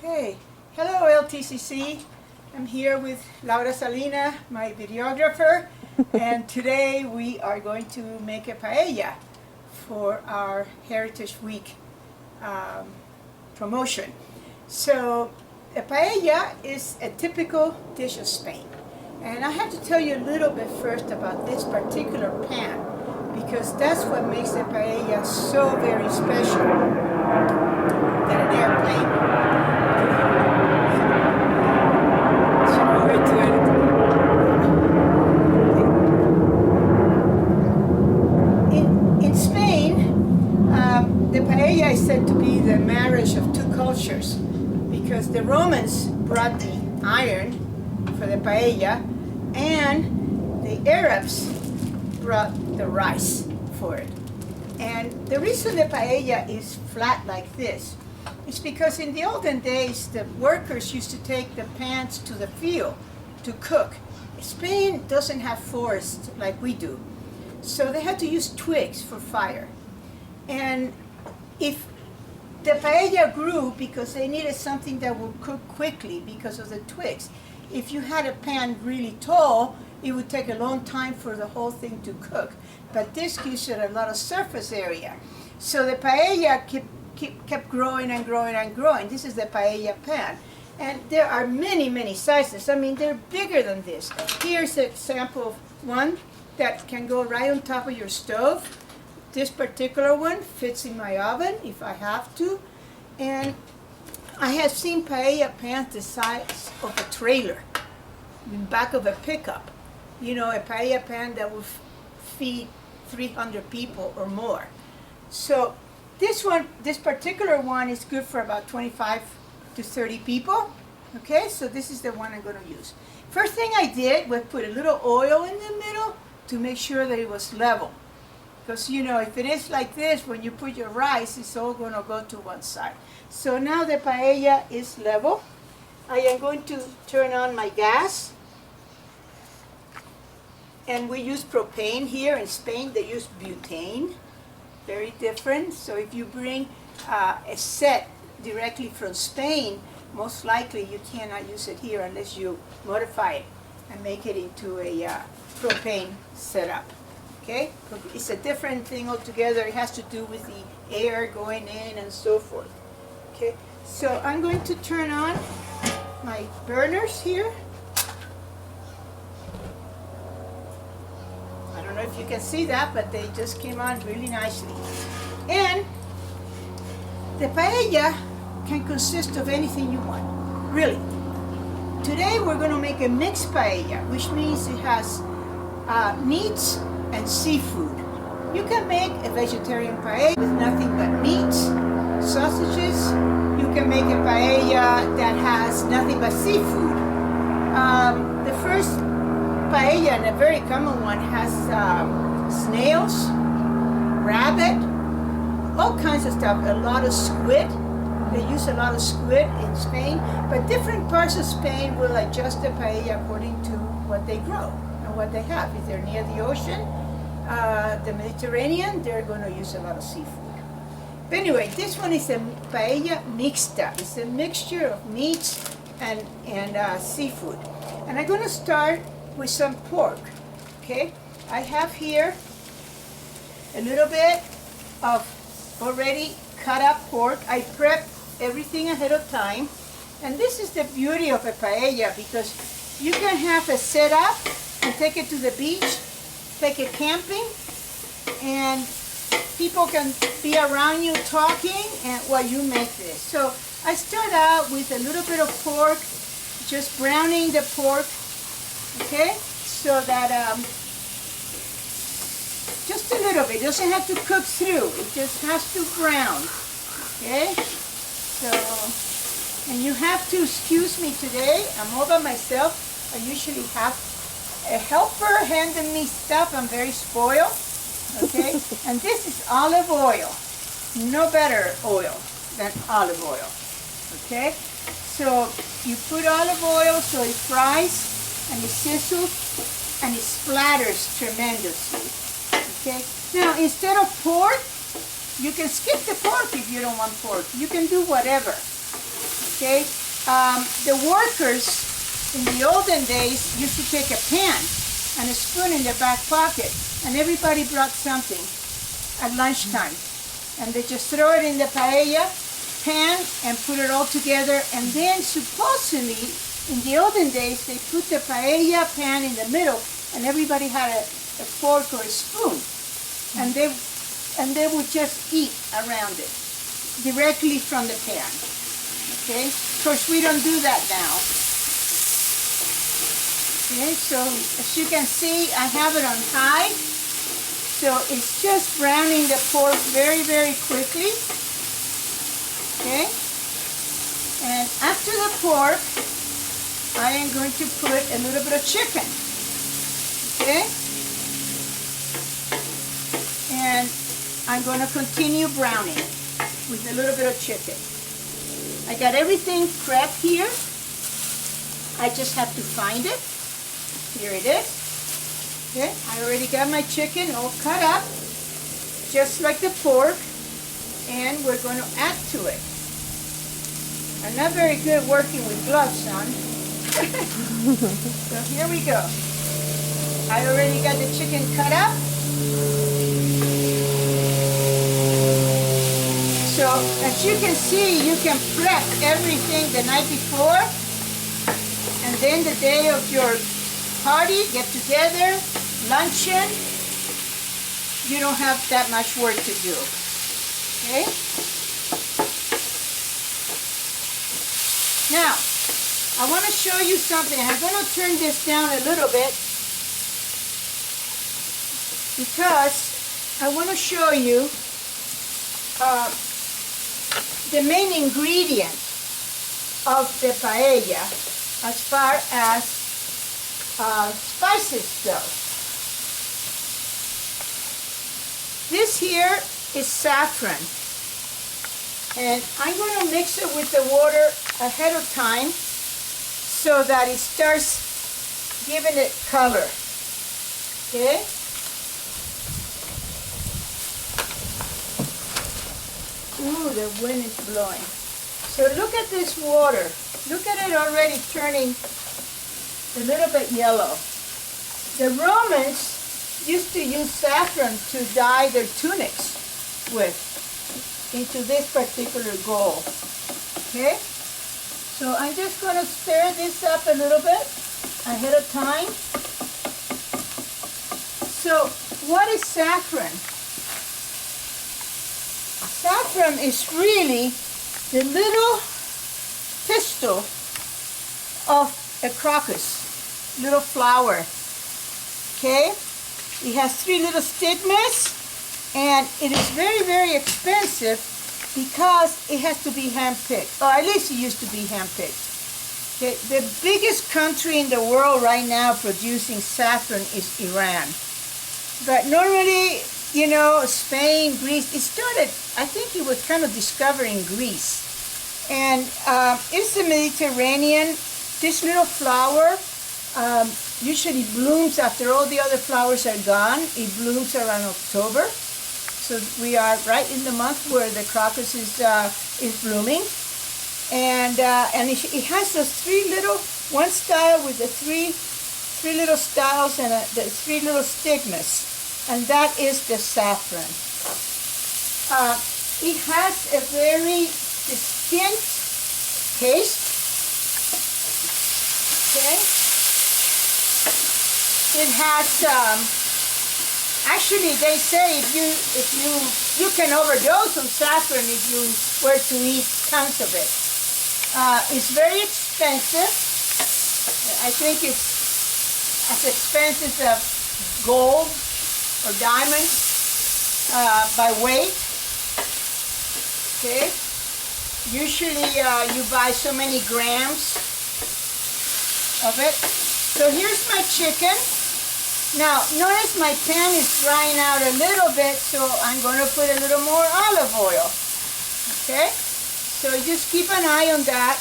Okay, hello LTCC. I'm here with Laura Salina, my videographer, and today we are going to make a paella for our Heritage Week promotion. So a paella is a typical dish of Spain. And I have to tell you a little bit first about this particular pan, because that's what makes the paella so very special than an airplane. In Spain, the paella is said to be the marriage of two cultures, because the Romans brought the iron for the paella, and the Arabs brought the rice for it. And the reason the paella is flat like this is because in the olden days, the workers used to take the pans to the field to cook. Spain doesn't have forests like we do, so they had to use twigs for fire. And if the paella grew because they needed something that would cook quickly because of the twigs. If you had a pan really tall, it would take a long time for the whole thing to cook. But this gives it a lot of surface area. So the paella kept growing and growing and growing. This is the paella pan. And there are many, many sizes. I mean, they're bigger than this. Here's an example of one that can go right on top of your stove. This particular one fits in my oven if I have to. And I have seen paella pans the size of a trailer, in back of a pickup. You know, a paella pan that will feed 300 people or more. So this particular one is good for about 25 to 30 people. Okay, so this is the one I'm going to use. First thing I did was put a little oil in the middle to make sure that it was level. Because, you know, if it is like this, when you put your rice, it's all going to go to one side. So now the paella is level. I am going to turn on my gas. And we use propane here. In Spain, they use butane. Very different. So if you bring a set directly from Spain, most likely you cannot use it here unless you modify it and make it into a propane setup. Okay? It's a different thing altogether. It has to do with the air going in and so forth. Okay? So I'm going to turn on my burners here. I don't know if you can see that, but they just came on really nicely. And the paella can consist of anything you want, really. Today we're going to make a mixed paella, which means it has meats and seafood. You can make a vegetarian paella with nothing but meats, sausages. You can make a paella that has nothing but seafood. The first paella, and a very common one, has snails, rabbit, all kinds of stuff, a lot of squid. They use a lot of squid in Spain, but different parts of Spain will adjust the paella according to what they grow and what they have. If they're near the ocean, the Mediterranean, they're going to use a lot of seafood. But anyway, this one is a paella mixta. It's a mixture of meats and seafood. And I'm going to start with some pork. Okay, I have here a little bit of already cut up pork. I prepped everything ahead of time. And this is the beauty of a paella, because you can have a setup and take it to the beach, take it camping, and people can be around you talking and while you make this. So I start out with a little bit of pork, just browning the pork, okay, so that just a little bit. It doesn't have to cook through. It just has to brown, okay? So, and you have to excuse me today. I'm all by myself. I usually have a helper handing me stuff. I'm very spoiled, okay? And this is olive oil. No better oil than olive oil, okay? So you put olive oil so it fries and it sizzles and it splatters tremendously, okay? Now, instead of pork, you can skip the pork if you don't want pork. You can do whatever. Okay, the workers in the olden days used to take a pan and a spoon in their back pocket, and everybody brought something at lunchtime, and they just throw it in the paella pan and put it all together, and then supposedly in the olden days they put the paella pan in the middle, and everybody had a fork or a spoon, and they would just eat around it directly from the pan. Okay, of course we don't do that now. Okay, so as you can see, I have it on high, so it's just browning the pork very, very quickly. Okay, and after the pork, I am going to put a little bit of chicken. Okay, and I'm going to continue browning with a little bit of chicken. I got everything prepped here. I just have to find it. Here it is. Okay, I already got my chicken all cut up, just like the pork, and we're going to add to it. I'm not very good working with gloves on. So here we go. I already got the chicken cut up. So as you can see, you can prep everything the night before, and then the day of your party, get together, luncheon, you don't have that much work to do. Okay? Now, I want to show you something. I'm going to turn this down a little bit because I want to show you the main ingredient of the paella as far as spices go. This here is saffron, and I'm going to mix it with the water ahead of time so that it starts giving it color. Okay? Ooh, the wind is blowing. So look at this water. Look at it already turning a little bit yellow. The Romans used to use saffron to dye their tunics with, into this particular gold. Okay? So I'm just going to stir this up a little bit ahead of time. So what is saffron? Saffron is really the little pistil of a crocus, little flower. Okay? It has 3 little stigmas, and it is very, very expensive because it has to be hand-picked, or at least it used to be hand-picked. Okay? The biggest country in the world right now producing saffron is Iran. But normally, you know, Spain, Greece, it started, I think it was kind of discovering Greece. And it's the Mediterranean. This little flower usually blooms after all the other flowers are gone. It blooms around October. So we are right in the month where the crocus is blooming. And it has those 3 little, one style with the three little styles and the 3 little stigmas. And that is the saffron. It has a very distinct taste. Okay. It has actually they say if you can overdose on saffron if you were to eat tons of it. It's very expensive. I think it's as expensive as gold or diamond by weight. Okay. Usually you buy so many grams of it. So here's my chicken. Now notice my pan is drying out a little bit, so I'm going to put a little more olive oil. Okay. So just keep an eye on that.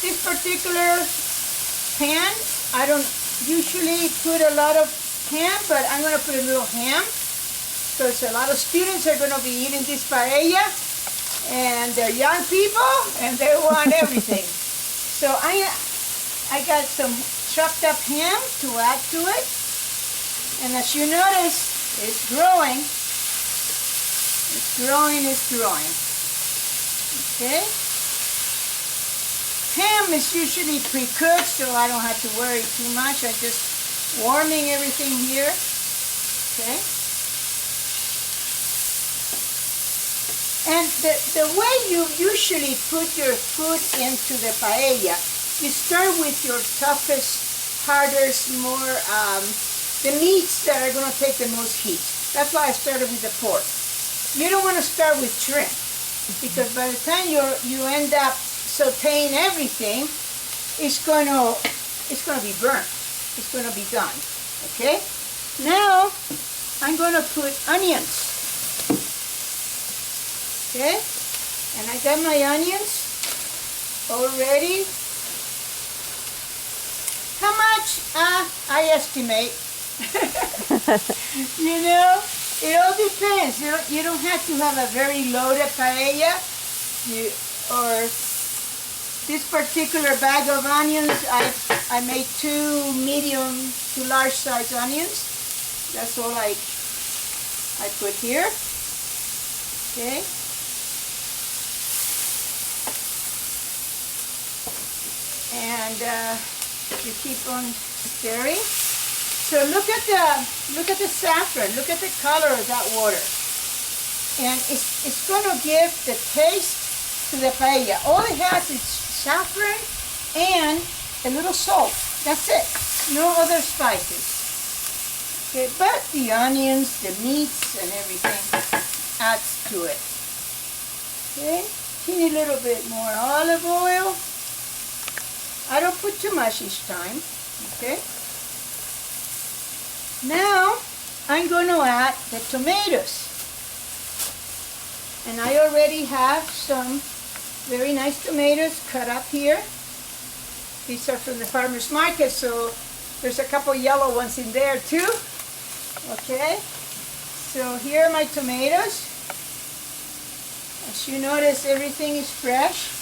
This particular pan, I don't usually put a lot of ham, but I'm going to put a little ham because a lot of students are going to be eating this paella, and they're young people, and they want everything. So I got some chopped up ham to add to it, and as you notice, it's growing. It's growing, it's growing. Okay? Ham is usually pre-cooked, so I don't have to worry too much. I'm just warming everything here. Okay? And the way you usually put your food into the paella, you start with your toughest, hardest, more, the meats that are going to take the most heat. That's why I started with the pork. You don't want to start with shrimp, because by the time you end up sauteing everything, it's going to be burnt. It's going to be done. Okay? Now I'm going to put onions. Okay? And I got my onions all ready. How much? I estimate. You know, it all depends. You don't have to have a very loaded paella. Or this particular bag of onions, I made 2 medium to large size onions. That's all I put here. Okay. And you keep on stirring. So look at the saffron. Look at the color of that water. And it's going to give the taste to the paella. All it has is saffron and a little salt. That's it. No other spices. Okay, but the onions, the meats, and everything adds to it. Okay, teeny little bit more olive oil. I don't put too much each time. Okay. Now I'm going to add the tomatoes. And I already have some very nice tomatoes cut up here. These are from the farmer's market, so there's a couple yellow ones in there too. Okay, so here are my tomatoes. As you notice, everything is fresh.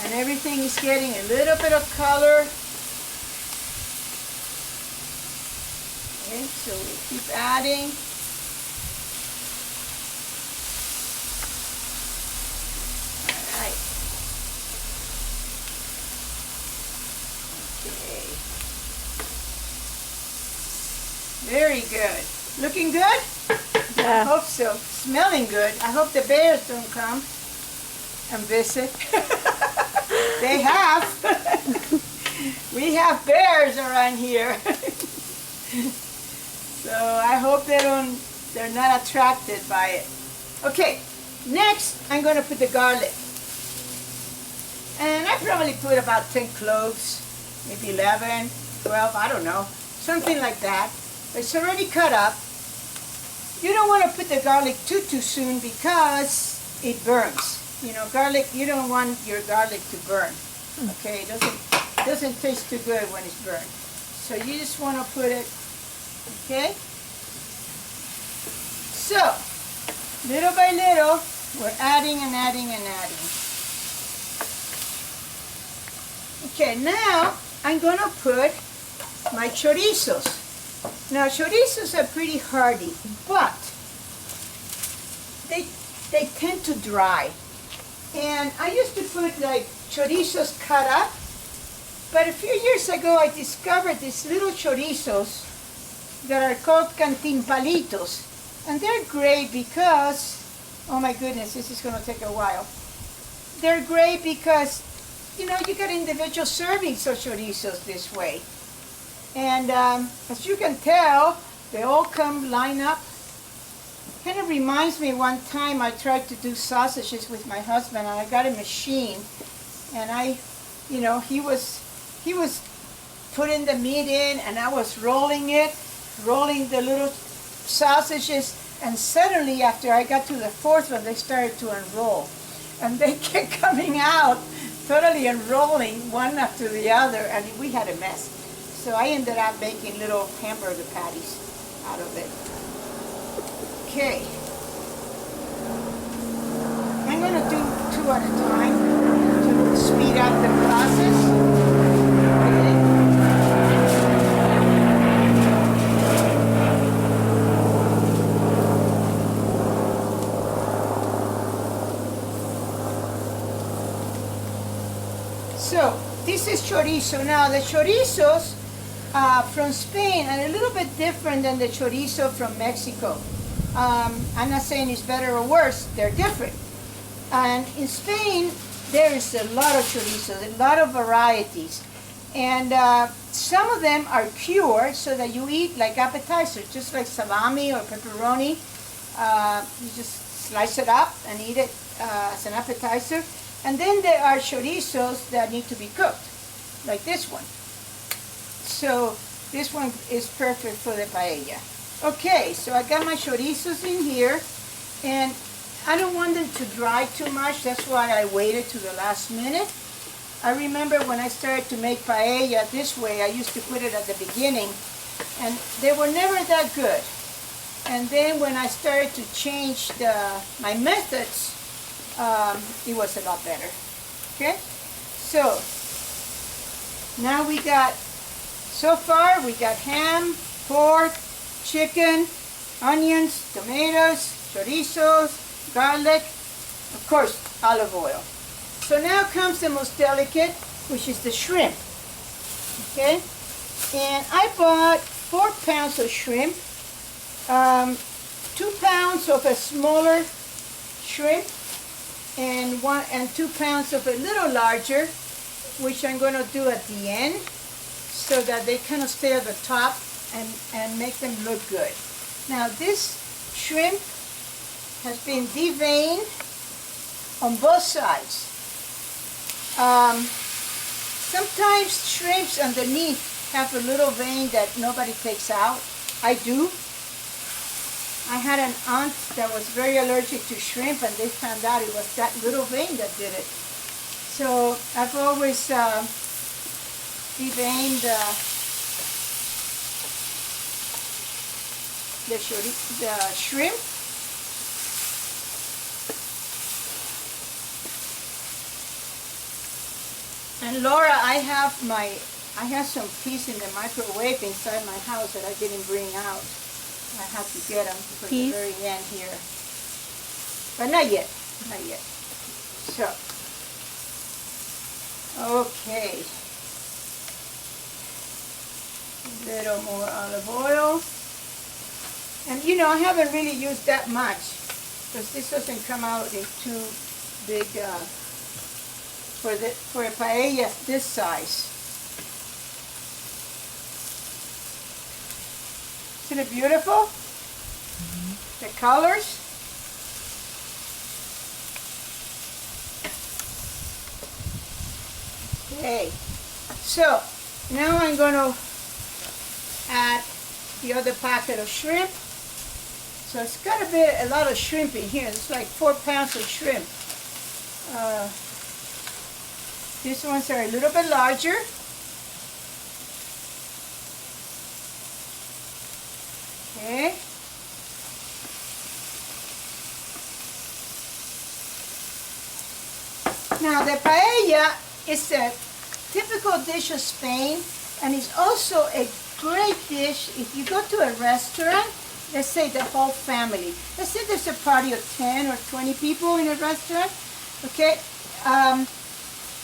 And everything is getting a little bit of color. Okay, so we keep adding. All right. Okay. Very good. Looking good? Yeah. I hope so. Smelling good. I hope the bears don't come and visit. They have. We have bears around here. So I hope they're not attracted by it. Okay, next I'm going to put the garlic. And I probably put about 10 cloves, maybe 11, 12, I don't know, something like that. It's already cut up. You don't want to put the garlic too soon because it burns. You know, garlic, you don't want your garlic to burn. Okay, it doesn't taste too good when it's burned. So you just want to put it, okay? So, little by little, we're adding and adding and adding. Okay, now I'm going to put my chorizos. Now, chorizos are pretty hardy, but they tend to dry. And I used to put like chorizos cut up, but a few years ago I discovered these little chorizos that are called cantimpalitos. And they're great because, oh my goodness, this is going to take a while. They're great because, you know, you get individual servings of chorizos this way. And as you can tell, they all come line up. Kind of reminds me one time I tried to do sausages with my husband, and I got a machine, and you know, he was putting the meat in, and I was rolling the little sausages, and suddenly after I got to the fourth one, they started to unroll, and they kept coming out, totally unrolling one after the other, and we had a mess. So I ended up making little hamburger patties. out of it. Okay. I'm going to do 2 at a time to speed up the process. Okay. So this is chorizo. Now the chorizos from Spain are a little bit different than the chorizo from Mexico. I'm not saying it's better or worse, they're different. And in Spain, there is a lot of chorizos, a lot of varieties. And some of them are cured so that you eat like appetizers, just like salami or pepperoni. You just slice it up and eat it as an appetizer. And then there are chorizos that need to be cooked, like this one. So this one is perfect for the paella. Okay, so I got my chorizos in here, and I don't want them to dry too much. That's why I waited to the last minute. I remember when I started to make paella this way, I used to put it at the beginning, and they were never that good. And then when I started to change my methods, it was a lot better. Okay, so now we got, so far we got ham, pork, chicken, onions, tomatoes, chorizos, garlic, of course olive oil. So now comes the most delicate, which is the shrimp. Okay, and I bought 4 pounds of shrimp, 2 pounds of a smaller shrimp, and 2 pounds of a little larger, which I'm going to do at the end, so that they kind of stay at the top and make them look good. Now this shrimp has been deveined on both sides. Sometimes shrimps underneath have a little vein that nobody takes out. I do. I had an aunt that was very allergic to shrimp, and they found out it was that little vein that did it. So I've always deveined the shrimp. And Laura, I have some peas in the microwave inside my house that I didn't bring out. I have to get them for the very end here. But not yet, not yet. So, okay. A little more olive oil. And you know, I haven't really used that much because this doesn't come out in too big for a paella this size. Isn't it beautiful? Mm-hmm. The colors. Okay, so now I'm going to add the other packet of shrimp. So it's got a lot of shrimp in here. It's like 4 pounds of shrimp. These ones are a little bit larger. Okay. Now the paella is a typical dish of Spain, and it's also a great dish if you go to a restaurant. Let's say the whole family. Let's say there's a party of 10 or 20 people in a restaurant. Okay.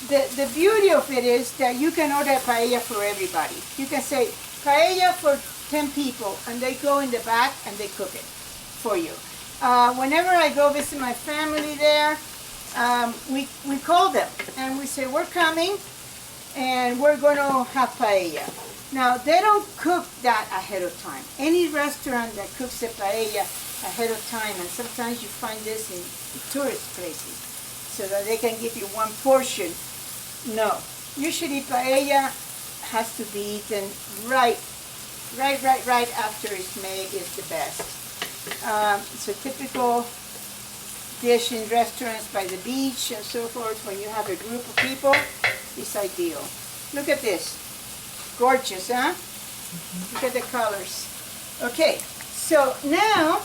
The beauty of it is that you can order paella for everybody. You can say paella for 10 people, and they go in the back and they cook it for you. Whenever I go visit my family there, we call them and we say, we're coming and we're going to have paella. Now, they don't cook that ahead of time. Any restaurant that cooks a paella ahead of time, and sometimes you find this in tourist places, so that they can give you one portion. No. Usually paella has to be eaten right after it's made is the best. It's a typical dish in restaurants by the beach and so forth. When you have a group of people, it's ideal. Look at this. Gorgeous, huh? Mm-hmm. Look at the colors. Okay, So now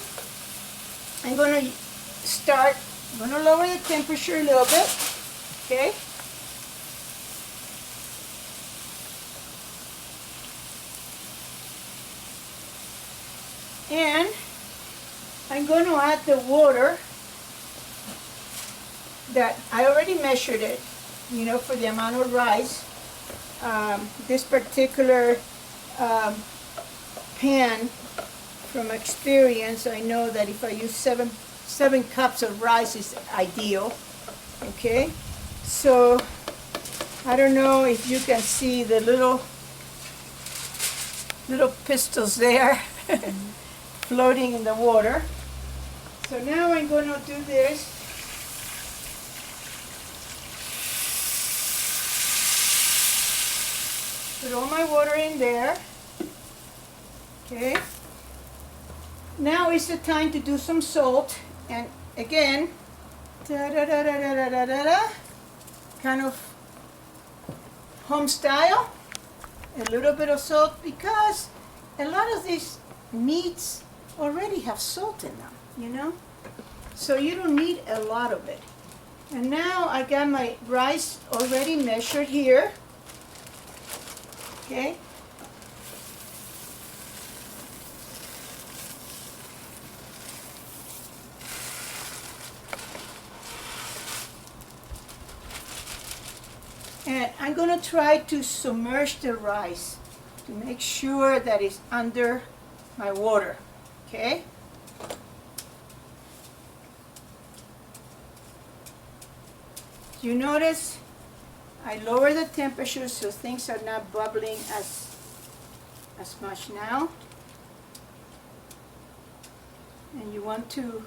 I'm going to lower the temperature a little bit, okay? And I'm going to add the water that I already measured it, you know, for the amount of rice. This particular pan, from experience, I know that if I use seven cups of rice is ideal. Okay, so I don't know if you can see the little pistils there floating in the water. So now I'm going to do this. Put all my water in there. Okay. Now is the time to do some salt, and again, kind of home style, a little bit of salt, because a lot of these meats already have salt in them, you know, so you don't need a lot of it. And now I got my rice already measured here, okay. And I'm going to try to submerge the rice to make sure that it's under my water, okay? You notice I lower the temperature so things are not bubbling as much now. And you want to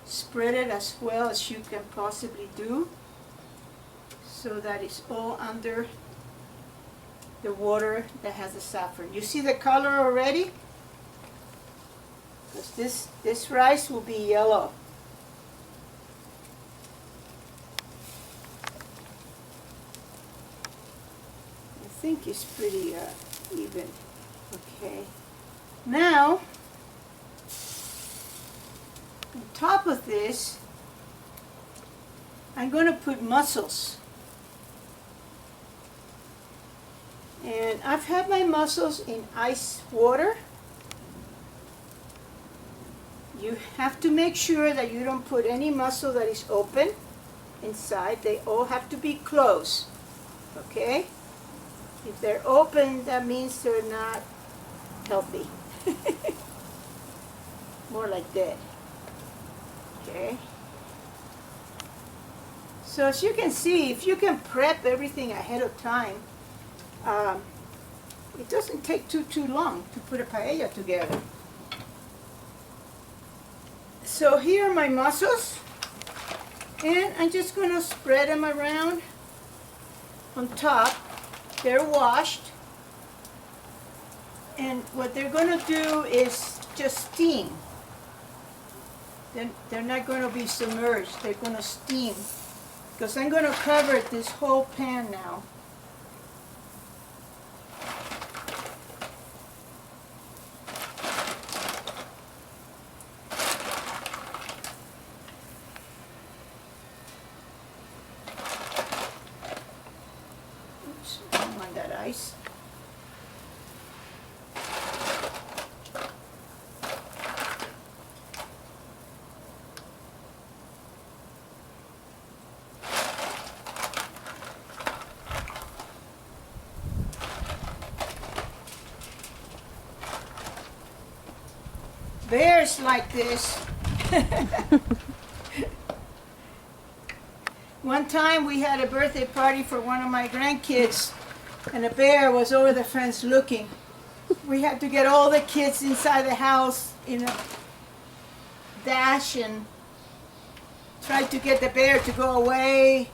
spread it as well as you can possibly do, so that it's all under the water that has the saffron. You see the color already? Because this rice will be yellow. I think it's pretty even. Okay. Now, on top of this, I'm going to put mussels. And I've had my mussels in ice water. You have to make sure that you don't put any mussel that is open inside. They all have to be closed, okay? If they're open, that means they're not healthy. More like dead, okay? So as you can see, if you can prep everything ahead of time, it doesn't take too long to put a paella together. So here are my mussels, and I'm just going to spread them around on top. They're washed, and what they're going to do is just steam. They're not going to be submerged, they're going to steam, because I'm going to cover this whole pan now. Ice. Bears like this. One time we had a birthday party for one of my grandkids, and a bear was over the fence looking. We had to get all the kids inside the house in a dash and try to get the bear to go away.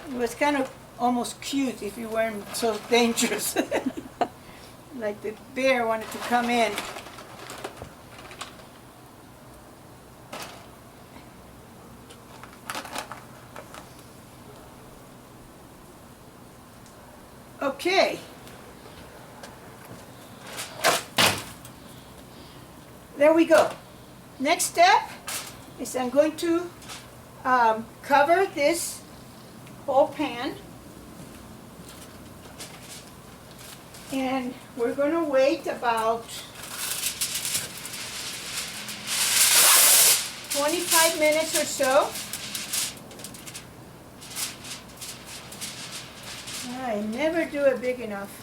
It was kind of almost cute if you weren't so dangerous. Like the bear wanted to come in. Okay. there we go. Next step is I'm going to cover this whole pan, and we're going to wait about 25 minutes or so. I never do it big enough.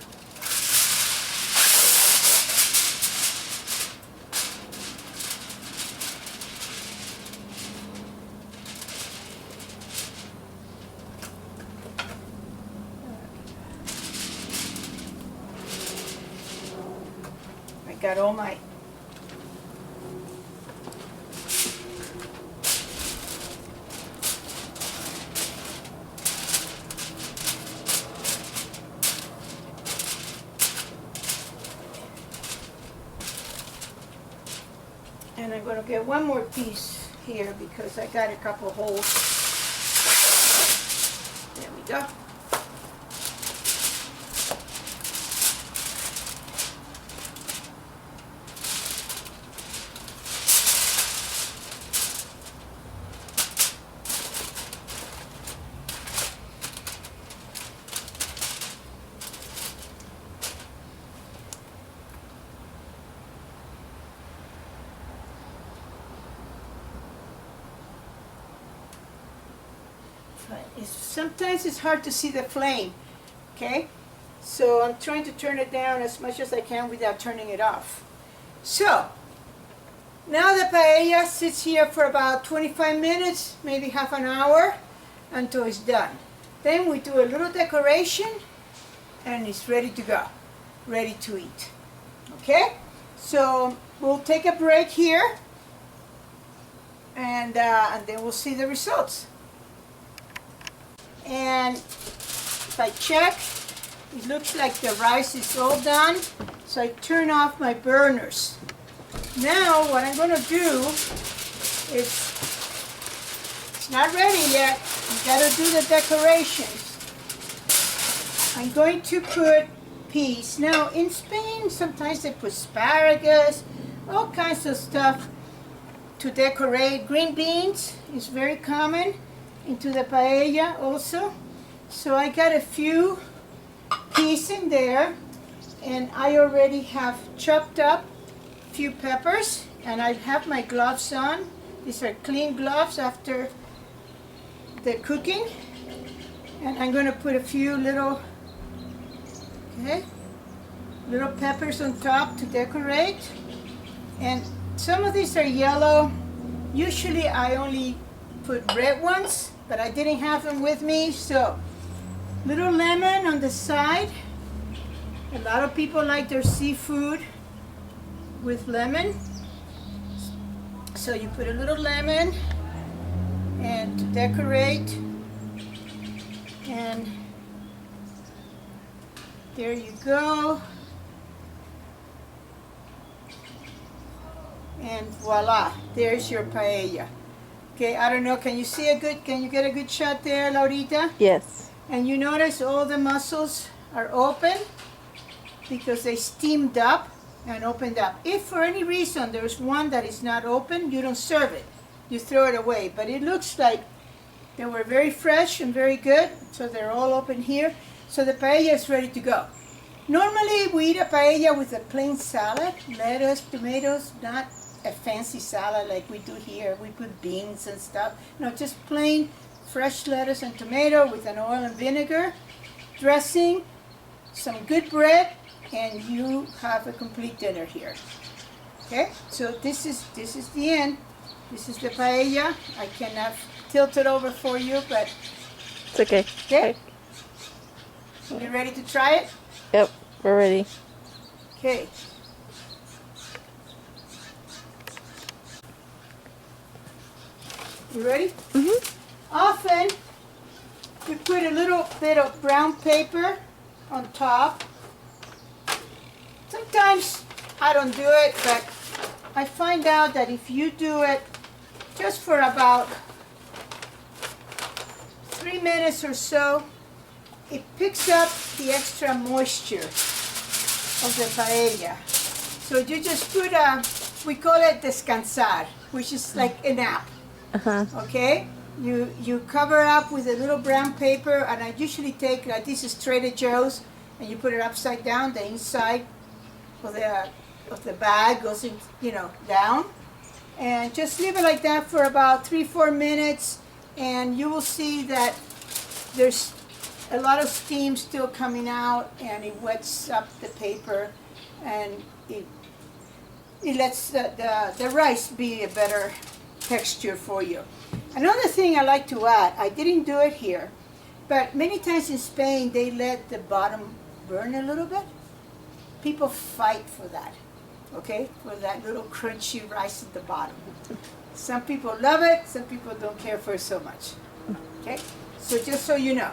I got all my and I'm going to get one more piece here because I got a couple holes. There we go. Sometimes it's hard to see the flame, okay? So I'm trying to turn it down as much as I can without turning it off. So, now the paella sits here for about 25 minutes, maybe half an hour, until it's done. Then we do a little decoration, and it's ready to go, ready to eat, okay? So we'll take a break here, and then we'll see the results. And if I check, it looks like the rice is all done, so I turn off my burners. Now what I'm going to do is, it's not ready yet, you got to do the decorations. I'm going to put peas. Now in Spain sometimes they put asparagus, all kinds of stuff to decorate. Green beans is very common into the paella also. So I got a few peas in there, and I already have chopped up a few peppers, and I have my gloves on. These are clean gloves after the cooking, and I'm going to put a few little peppers on top to decorate. And some of these are yellow. Usually I only put red ones, but I didn't have them with me, so little lemon on the side. A lot of people like their seafood with lemon, so you put a little lemon and to decorate, and there you go, and voila, there's your paella. Okay, I don't know, can you get a good shot there, Laurita? Yes. And you notice all the mussels are open because they steamed up and opened up. If for any reason there's one that is not open, you don't serve it. You throw it away. But it looks like they were very fresh and very good, so they're all open here. So the paella is ready to go. Normally we eat a paella with a plain salad, lettuce, tomatoes, not a fancy salad like we do here. We put beans and stuff. No, just plain fresh lettuce and tomato with an oil and vinegar, dressing, some good bread, and you have a complete dinner here. Okay, so this is the end. This is the paella. I cannot tilt it over for you, but it's okay. Okay. You ready to try it? Yep, we're ready. Okay. You ready? Mm-hmm. Often, we put a little bit of brown paper on top. Sometimes I don't do it, but I find out that if you do it just for about 3 minutes or so, it picks up the extra moisture of the paella. So you just put we call it descansar, which is like a nap. Okay? You cover up with a little brown paper, and I usually take, like this is Trader Joe's, and you put it upside down. The inside of the bag goes in, down, and just leave it like that for about 3-4 minutes, and you will see that there's a lot of steam still coming out, and it wets up the paper, and it lets the rice be a better texture for you. Another thing I like to add, I didn't do it here, but many times in Spain they let the bottom burn a little bit. People fight for that, okay? For that little crunchy rice at the bottom. Some people love it, some people don't care for it so much, okay? So just so you know.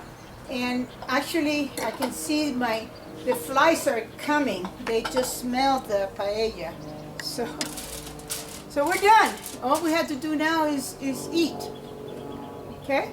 And actually, I can see the flies are coming. They just smell the paella. So we're done. All we have to do now is eat. Okay?